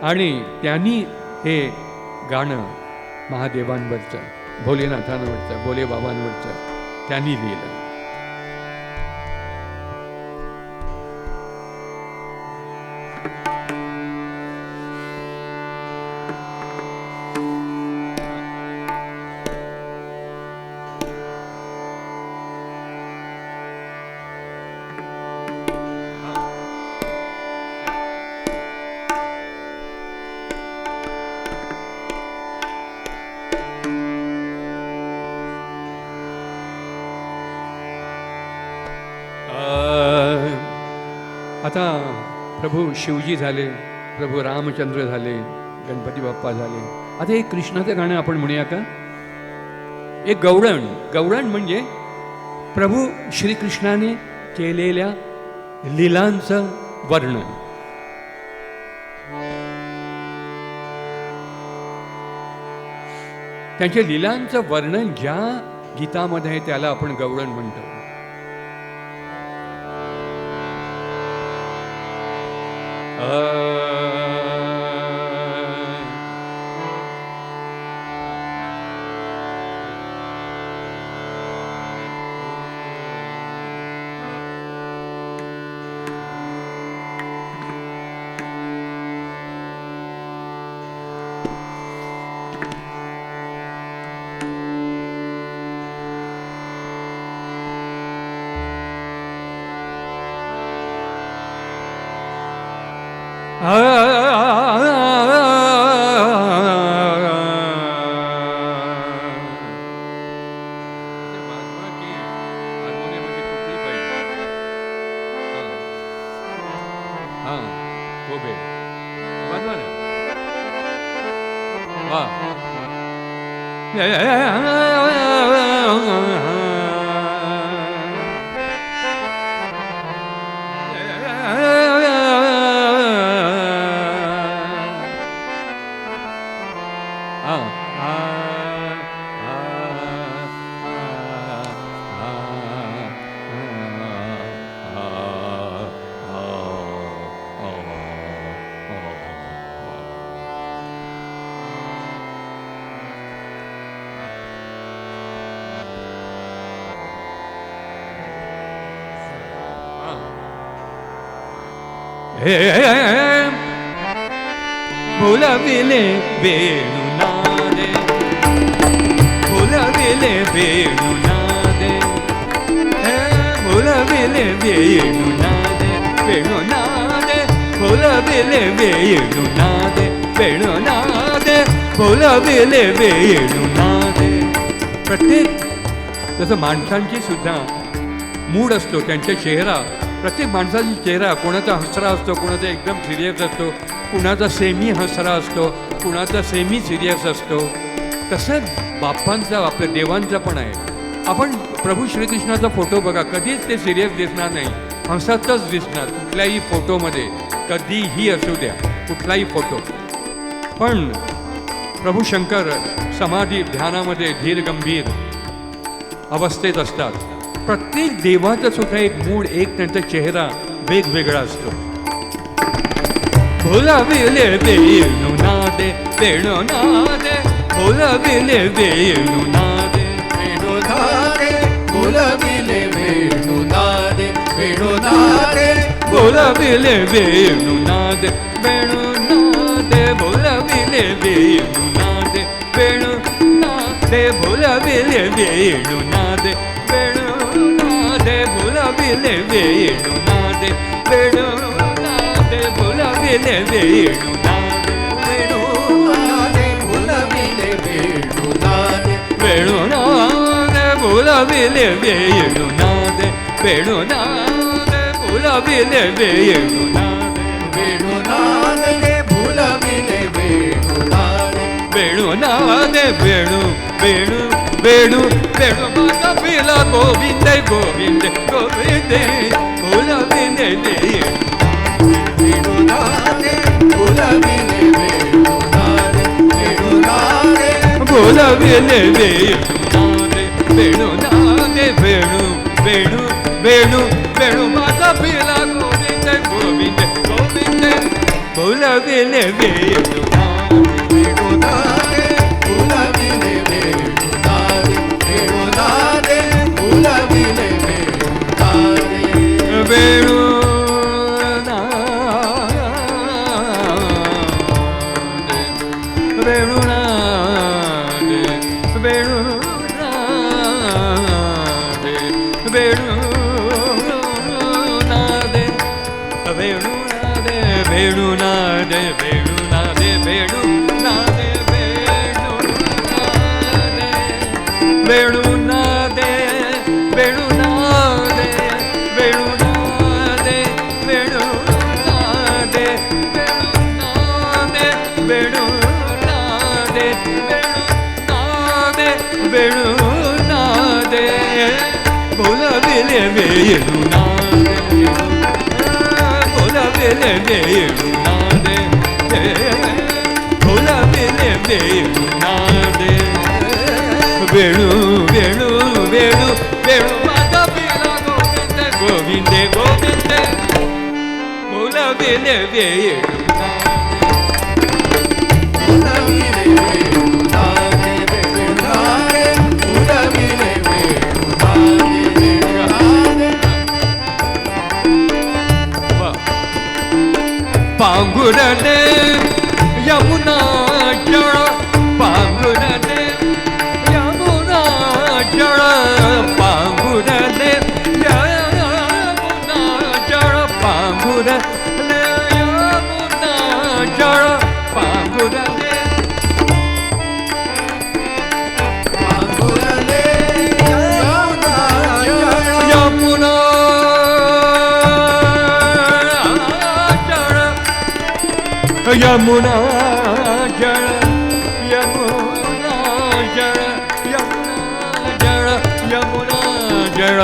आणि त्यांनी हे गाणं महादेवांवरचं, भोलेनाथांवरचं, भोले बाबांवरचं त्यांनी लिहिलं. आता प्रभू शिवजी झाले, प्रभू रामचंद्र झाले, गणपती बाप्पा झाले. आता एक कृष्णाचं गाणं आपण म्हणूया का? एक गवळण. गवळण म्हणजे प्रभू श्रीकृष्णाने केलेल्या लीलांचं वर्णन. त्यांच्या लीलांचं वर्णन ज्या गीतामध्ये आहे त्याला आपण गवळण म्हणतो. भुलविले वेणुनादे, भुलविले वेणुनादे, भुलविले वेणुनादे, वेणुनादे, भुलविले वेणुनादे, वेणुनादे, भुलविले वेणुनादे. प्रत्येक जसं माणसांची सुद्धा मूड असतो, त्यांचा चेहरा, प्रत्येक माणसाचा चेहरा कोणाचा हसरा असतो, कोणाचा एकदम सिरियस असतो, कुणाचा सेमी हसरा असतो, कुणाचा सेमी सिरियस असतो. तसंच बाप्पांचा, आपल्या देवांचा पण आहे. आपण प्रभू श्रीकृष्णाचा फोटो बघा, कधीच ते सिरियस दिसणार नाही, हसतच दिसणार कुठल्याही फोटोमध्ये, कधीही असू द्या कुठलाही फोटो. पण प्रभू शंकर समाधी ध्यानामध्ये धीर गंभीर अवस्थेत असतात. प्रत्येक देवाचा सुद्धा एक मूड, एक त्यांचा चेहरा वेगवेगळा असतो. भुलविले वेणुनादे, वेणुनादे, भुलविले वेणुनादे, वेणुनादे, भुलविले वेणुनादे, वेणुनादे, भुलविले वेणुनादे, वेणुनादे, भुलविले वेणुनादे, वेणुनादे, भुलविले वेणुनादे, वेणुनादे, भुलविले वेणुनादे, वेणुनादे, भुलविले वेणुनादे, वेणुनादे, भुलविले वेणुनादे, वेणुनादे, भुलविले वेणुनादे, वेणुनादे, भुलविले वेणुनादे, वेणुनादे, भुलविले वेणुनादे, वेणुनादे, वेणु वेणु वेणु वेणु माता पिला गोविंद गोविंद गोविंद, भुलविले वेणुनादे, भुलविले वेणुनादे, वेणुनादे, भुलविले वेणुनादे, वेणुनादे, वेणु वेणु वेणु वेणु माता पिला गोविंद गोविंद गोविंद, फुलविले वेणुनादे वेणुनादे फुलविले वेणुनादे वेणुनादे फुलविले वेणुनादे वेणुनादे वेणुनादे वेणुनादे वेणुनादे वेणुनादे वेणुनादे वेणुनादे वेणुनादे वेणुनादे वेणुनादे वेणुनादे फुलविले वेणुनादे फुलविले वेणुनादे फुलविले वेणुनादे वेणु वेणु वेणु वेणु माता पिता गोविंद गोविंद गोविंद फुलविले फुलविले वेणुनादे वेणुनादे फुलविले वेणुनादे पांगुरने यमुना जल पांगुरने यमुना जल पांगुरने यमुना जल पांगुरने यमुना जल पांगुरने पांगुरने यमुना यमुना जल यमुना जल यमुना जल यमुना जल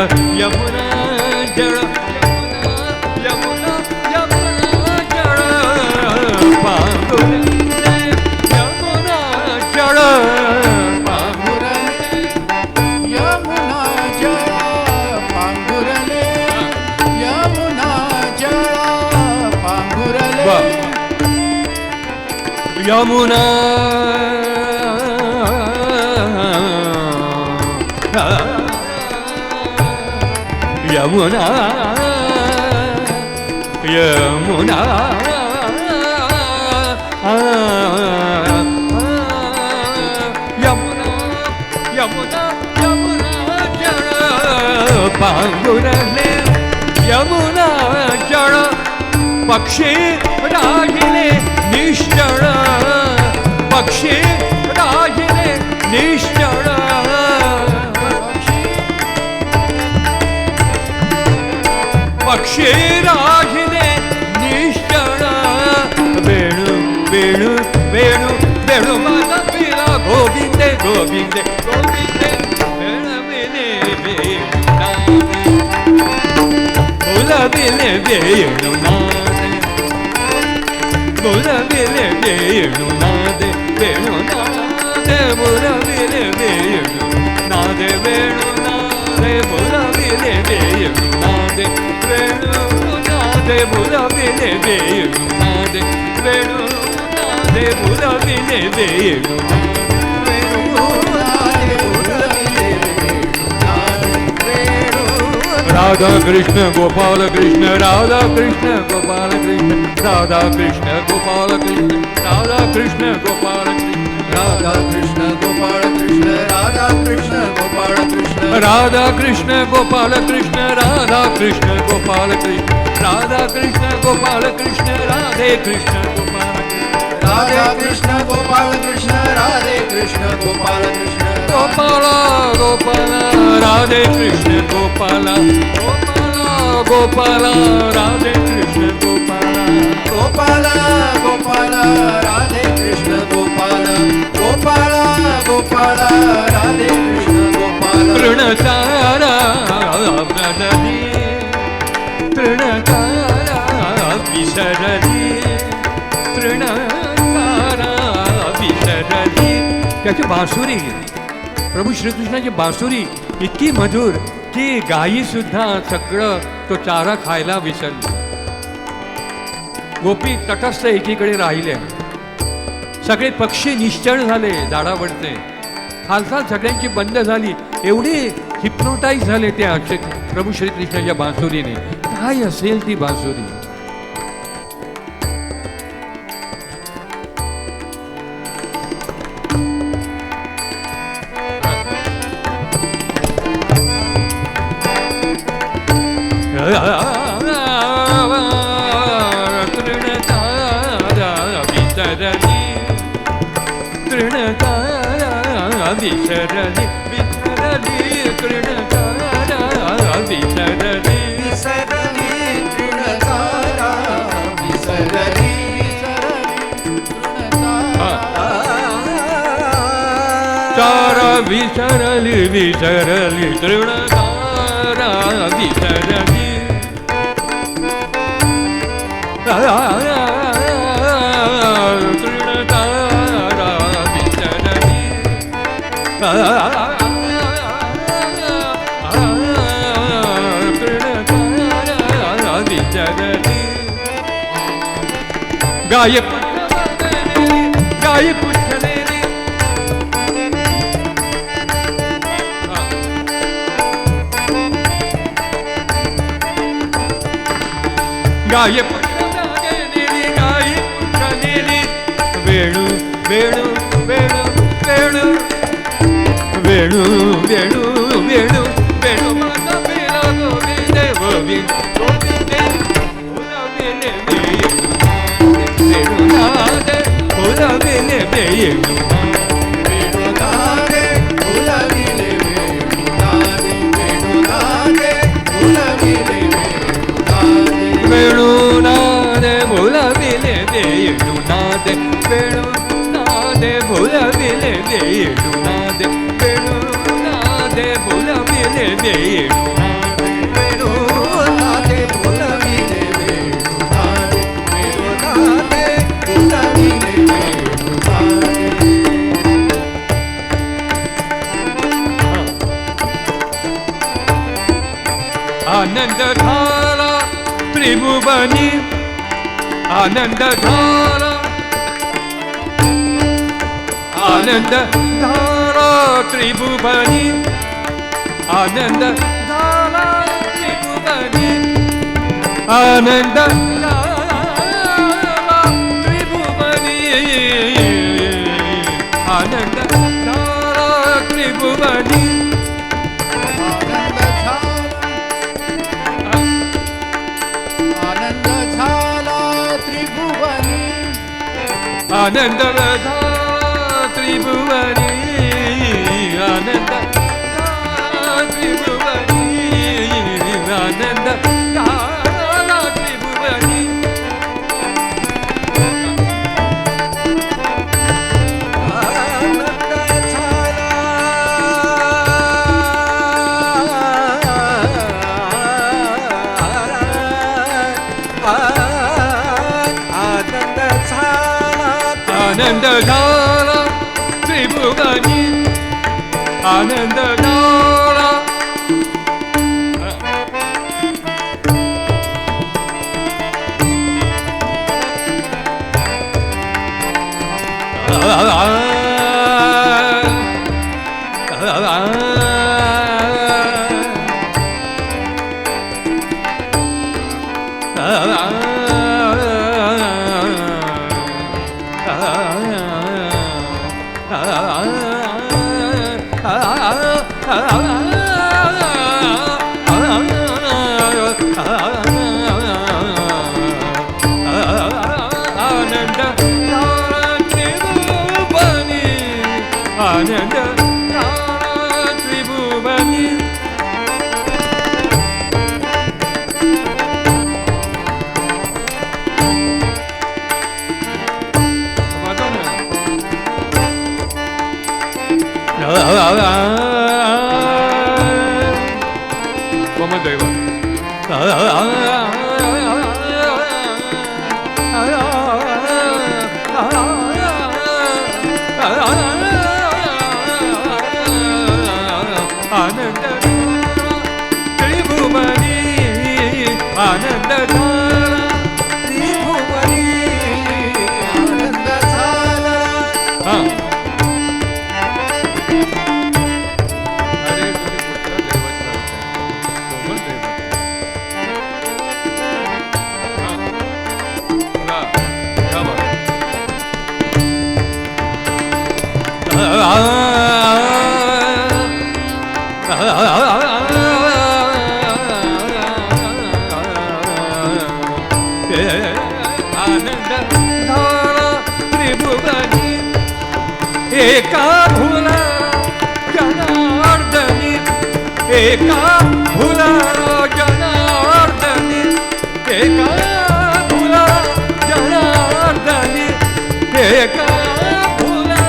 यमुना यमुना जल पांगुरने यमुना जल पांगुरने यमुना जल पांगुरने यमुना जल पांगुरने यमुना यमुना यमुना यमुना यमुना यमुना जल पांगुरने यमुना जल पक्षी राहिले निश्चल पक्षी राहिले निश्चल पक्षी राहिले निश्चल वेणु वेणु वेणु वेणु माता पिता गोविंद गोविंद गोविंद वेणुविले वेणुनादे फुलविले वेणुनादे फुलविले वेणुनादे वेणुनादे फुलविले वेणुनादे वेणुनादे फुलविले वेणुनादे वेणुनादे फुलविले वेणुनादे वेणुनादे फुलविले वेणुनादे राधा कृष्ण गोपाल कृष्ण राधा कृष्ण गोपाल कृष्ण राधा कृष्ण गोपाल कृष्ण राधा कृष्ण गोपाल कृष्ण राधा कृष्ण गोपाल कृष्ण राधा कृष्ण गोपाल कृष्ण राधा कृष्ण गोपाल कृष्ण राधा कृष्ण गोपाल कृष्ण राधा कृष्ण गोपाल कृष्ण राधे कृष्ण गोपाल राधा कृष्ण गोपाल कृष्ण राधे कृष्ण गोपाल कृष्ण गोपाल गोपाल राधे कृष्ण गोपाल गोपाल गोपाल राधे कृष्ण गोपाल गोपाल गोपाल राधे कृष्ण गोपाल गोपाल गोपाल राधे कृष्ण गोपाल तृणतारा व्रजली तृणतारा विसरली तृणतारा विसरली त्याची बासुरी प्रभू श्रीकृष्णाची बासुरी इतकी मधुर की गायी सुद्धा सगळं तो चारा खायला विसरली गोपी तटस्थ एकीकडे राहिले. सगळे पक्षी निश्चळ झाले झाडावरचे. हालचाल सगळ्यांची बंद झाली. एवढे हिप्नोटाईज झाले त्या प्रभू श्रीकृष्णाच्या बांसुरीने. काय असेल ती बांसुरी. विसरली विसरली तृणतारा विसरली विसरली तृणतारा विसरली तारा विसरली विसरली तृणतारा विसरली तृणतारा विसरली गाय गाय पुष्कलेली गाय पुष्कलेली गाय पुष्कलेली वेणू वेणू वेणू वेणू वेणू वेणू वेणू वेणू माता मेरा गोविंद गोविंद गोविंद फुलविले वेणुनाद फुलविले वेणुनाद फुलविले वेणुनाद वेणुनाद फुलविले वेणुनाद फुलविले वेणुनाद वेणुनाद फुलविले वेणुनाद वेणुनाद फुलविले वेणुनाद वेणुनाद फुलविले वेणुनाद वेणुनाद फुलविले आनंद धारा त्रिभुवनी आनंद धारा आनंद धारा त्रिभुवनी आनंद धारा त्रिभुवनी आनंद धारा त्रिभुवनी आनंद धारा त्रिभुवनी आनंद झाला त्रिभुवनी आनंद धारा त्रिभुवनी आनंद त्रिभुवनी आनंद त्रिभुवनी आनंद झाला त्रिभुवनी आनंद झाला आनंद त्रिभुवनी वमदेव आनंद त्रिभुवनी आनंद त्रिभुवनी आनंद धारा त्रिभुवनी एका भुला जनार्दनी एका भुला जनार्दनी एका भुला जनार्दनी एका भुला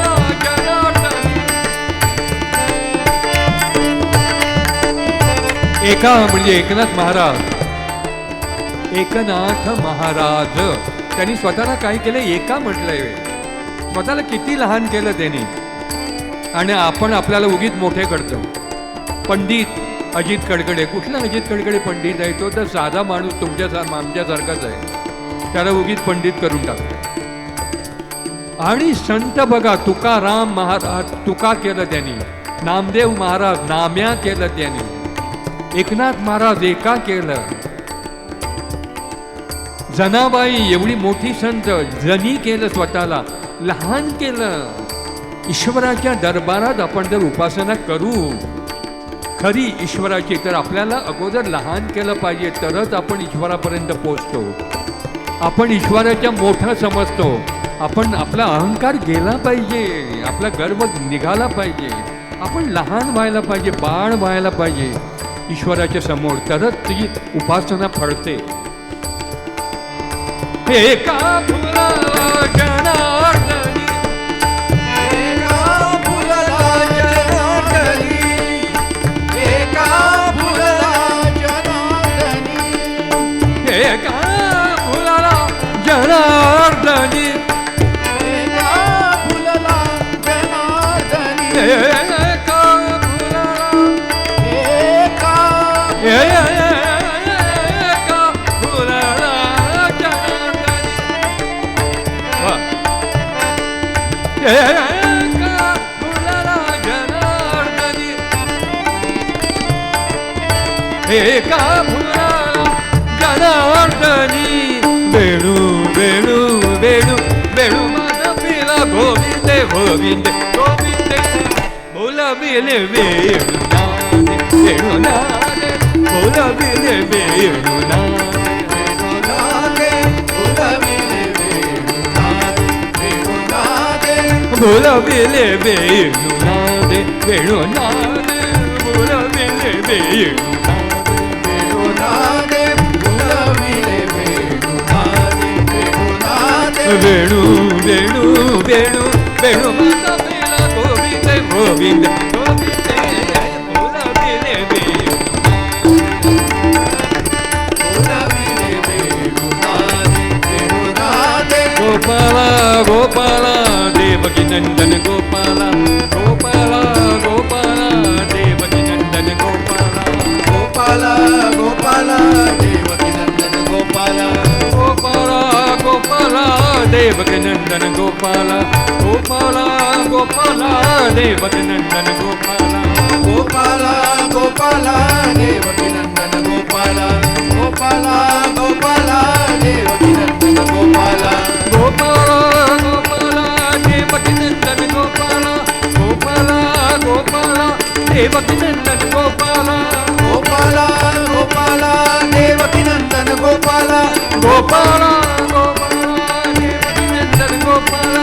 जनार्दनी. एका म्हणजे एकनाथ महाराज. एकनाथ महाराज त्यांनी स्वतःला काय केलं? एका म्हटलंय. स्वतःला किती लहान केलं त्यांनी. आणि आपण आपल्याला उगीच मोठे करतो. पंडित अजित कडकडे. कुठला अजित कडकडे पंडित आहे? तो तर साधा माणूस आमच्यासारखाच आहे. त्याला उगीच पंडित करून टाकतो. आणि संत बघा, तुकाराम महाराज तुका केलं त्यांनी. नामदेव महाराज नाम्या केलं त्यांनी. एकनाथ महाराज एका केलं. जनाबाई एवढी मोठी संत, जनी केलं, स्वतःला लहान केलं. ईश्वराच्या दरबारात आपण जर उपासना करू खरी ईश्वराची, तर आपल्याला अगोदर लहान केलं पाहिजे, तरच आपण ईश्वरापर्यंत पोचतो. आपण ईश्वराच्या मोठं समजतो. आपण आपला अहंकार गेला पाहिजे, आपला गर्व निघाला पाहिजे. आपण लहान व्हायला पाहिजे, बाळ व्हायला पाहिजे ईश्वराच्या समोर, तरच ती उपासना फळते. एका फुला जनार्दनी एका फुला जनार्दनी एका फुला जनार्दनी एका फुला जनार्दनी एका फुला जनार्दनी एका फुला एका एका फुला जनार्दनी. वेणू वेणू वेणू वेणू माझा पिला गोविंदे गोविंदे गोविंदे बोलाविले वेणू नादे वेणू नादे बोलाविले वेणू नादे बोलाविले वेणू नादे वेणू नादे बोलाविले वेणू वेणू वेणू वेणू वेणू माझा पिला गोविंद गोविंद गोविंद बोलाविले वेणू गोपाला गोपाला देवकी नंदन गोपाला गोपाला गोपाला देवकी नंदन गोपाला गोपाला गोपाला देवकी नंदन गोपाला गोपाला गोपाला देवकी नंदन गोपाला गोपाला गोपाला देवकी नंदन गोपाला गोपाला गोपाला देवकी नंदन गोपाला गोपाला गोपाला देवकी नंदन गोपाला गोपाला गोपाला देवकी नंदन गोपाला गोपाला गोपाला देवकी नंदन गोपाला गोपाला गोपाला देवकी नंदन गोपाला गोपाला गोपाला देवकी नंदन गोपाला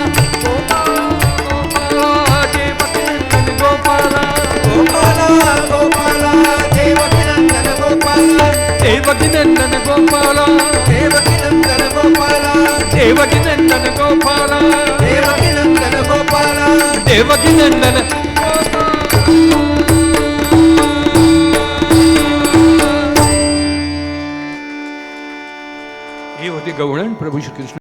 गोपाला गोपाला देवकी नंदन गोपाला गोपाला गोपाला देवकी नंदन गोपाला देवकी नंदन गोपाला देवकी नंदन गोपाला देवकी नंदन गोपाला देवकी नंदन गोपाला देवकी नंदन हे होते गवळण प्रभू श्री कृष्ण.